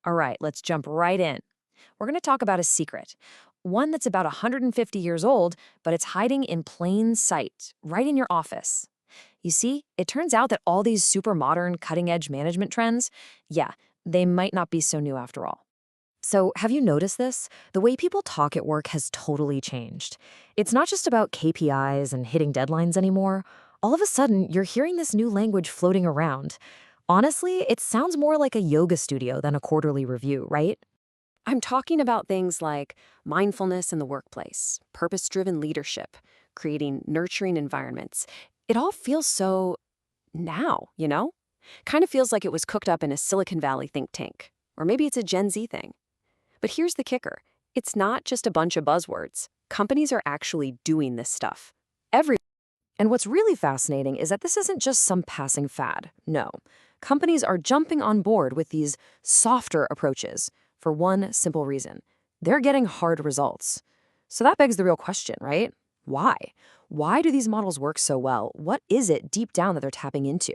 All right, let's jump right in. We're going to talk about a secret, one that's about 150 years old, but it's hiding in plain sight, right in your office. You see, it turns out that all these super modern, cutting edge management trends, yeah, they might not be so new after all. So, have you noticed this? The way people talk at work has totally changed. It's not just about KPIs and hitting deadlines anymore. All of a sudden, you're hearing this new language floating around. Honestly, it sounds more like a yoga studio than a quarterly review, right? I'm talking about things like mindfulness in the workplace, purpose driven leadership, creating nurturing environments. It all feels so now, you know? Kind of feels like it was cooked up in a Silicon Valley think tank. Or maybe it's a Gen Z thing. But here's the kicker, it's not just a bunch of buzzwords. Companies are actually doing this stuff. Every and what's really fascinating is that this isn't just some passing fad. No. Companies are jumping on board with these softer approaches for one simple reason. They're getting hard results. So that begs the real question, right? Why? Why do these models work so well? What is it deep down that they're tapping into?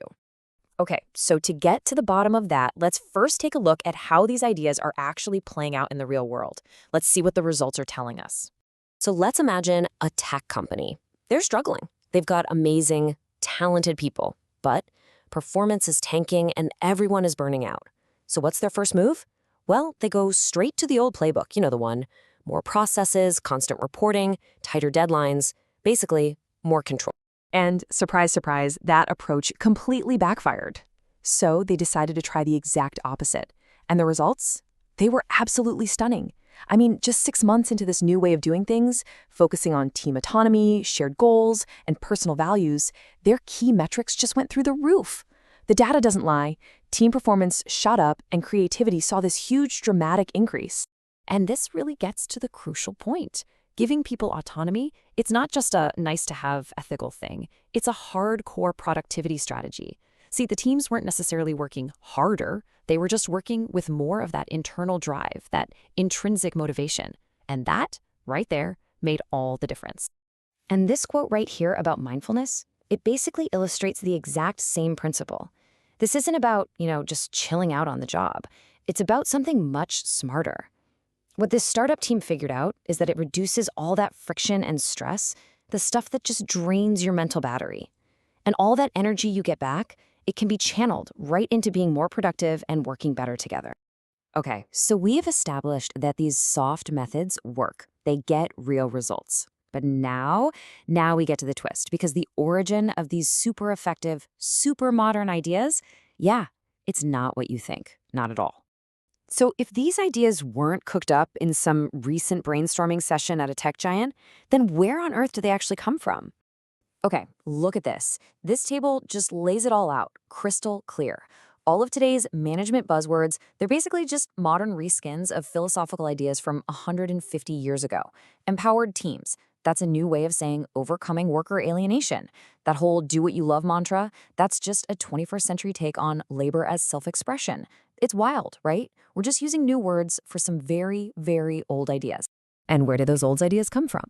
Okay, so to get to the bottom of that, let's first take a look at how these ideas are actually playing out in the real world. Let's see what the results are telling us. So let's imagine a tech company. They're struggling. They've got amazing, talented people, but performance is tanking and everyone is burning out. So what's their first move? Well, they go straight to the old playbook, you know the one. More processes, constant reporting, tighter deadlines, basically more control. And surprise, surprise, that approach completely backfired. So they decided to try the exact opposite. And the results? They were absolutely stunning. I mean, just 6 months into this new way of doing things, focusing on team autonomy, shared goals, and personal values, their key metrics just went through the roof. The data doesn't lie. Team performance shot up, and creativity saw this huge, dramatic increase. And this really gets to the crucial point. Giving people autonomy, it's not just a nice-to-have ethical thing. It's a hardcore productivity strategy. See, the teams weren't necessarily working harder. They were just working with more of that internal drive, that intrinsic motivation. And that, right there, made all the difference. And this quote right here about mindfulness, it basically illustrates the exact same principle. This isn't about, just chilling out on the job. It's about something much smarter. What this startup team figured out is that it reduces all that friction and stress, the stuff that just drains your mental battery. And all that energy you get back, it can be channeled right into being more productive and working better together. Okay, so we have established that these soft methods work. They get real results. But now we get to the twist, because the origin of these super effective, super modern ideas, yeah, it's not what you think, not at all. So if these ideas weren't cooked up in some recent brainstorming session at a tech giant, then where on earth do they actually come from? Okay, look at this. This table just lays it all out, crystal clear. All of today's management buzzwords, they're basically just modern reskins of philosophical ideas from 150 years ago. Empowered teams, that's a new way of saying overcoming worker alienation. That whole do what you love mantra, that's just a 21st century take on labor as self-expression. It's wild, right? We're just using new words for some very, very old ideas. And where do those old ideas come from?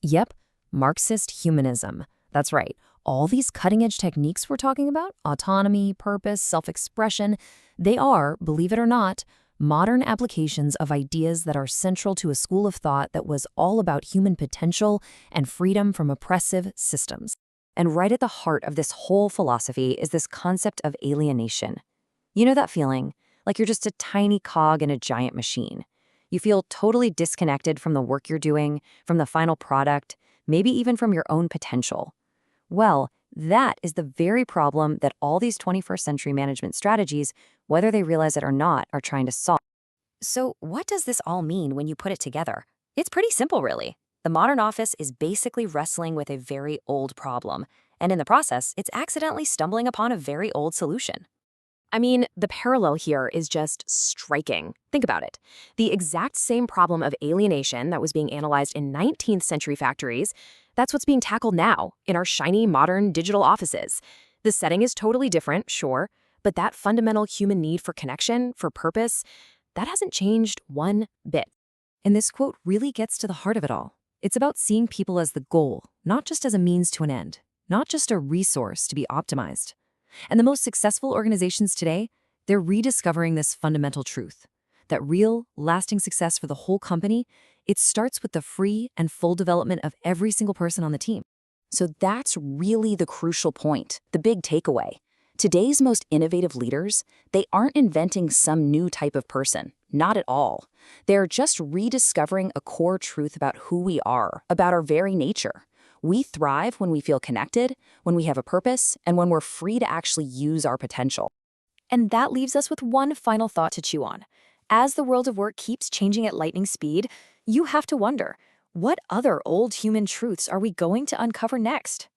Yep, Marxist humanism. That's right. All these cutting-edge techniques we're talking about, autonomy, purpose, self-expression, they are, believe it or not, modern applications of ideas that are central to a school of thought that was all about human potential and freedom from oppressive systems. And right at the heart of this whole philosophy is this concept of alienation. You know that feeling? Like you're just a tiny cog in a giant machine. You feel totally disconnected from the work you're doing, from the final product, maybe even from your own potential. Well, that is the very problem that all these 21st century management strategies, whether they realize it or not, are trying to solve. So what does this all mean when you put it together? It's pretty simple, really. The modern office is basically wrestling with a very old problem, and in the process, it's accidentally stumbling upon a very old solution. I mean, the parallel here is just striking. Think about it. The exact same problem of alienation that was being analyzed in 19th century factories, that's what's being tackled now in our shiny, modern digital offices. The setting is totally different, sure, but that fundamental human need for connection, for purpose, that hasn't changed one bit. And this quote really gets to the heart of it all. It's about seeing people as the goal, not just as a means to an end, not just a resource to be optimized. And the most successful organizations today, they're rediscovering this fundamental truth, that real, lasting success for the whole company, it starts with the free and full development of every single person on the team. So that's really the crucial point, the big takeaway. Today's most innovative leaders, they aren't inventing some new type of person, not at all. They're just rediscovering a core truth about who we are, about our very nature. We thrive when we feel connected, when we have a purpose, and when we're free to actually use our potential. And that leaves us with one final thought to chew on. As the world of work keeps changing at lightning speed, you have to wonder, what other old human truths are we going to uncover next?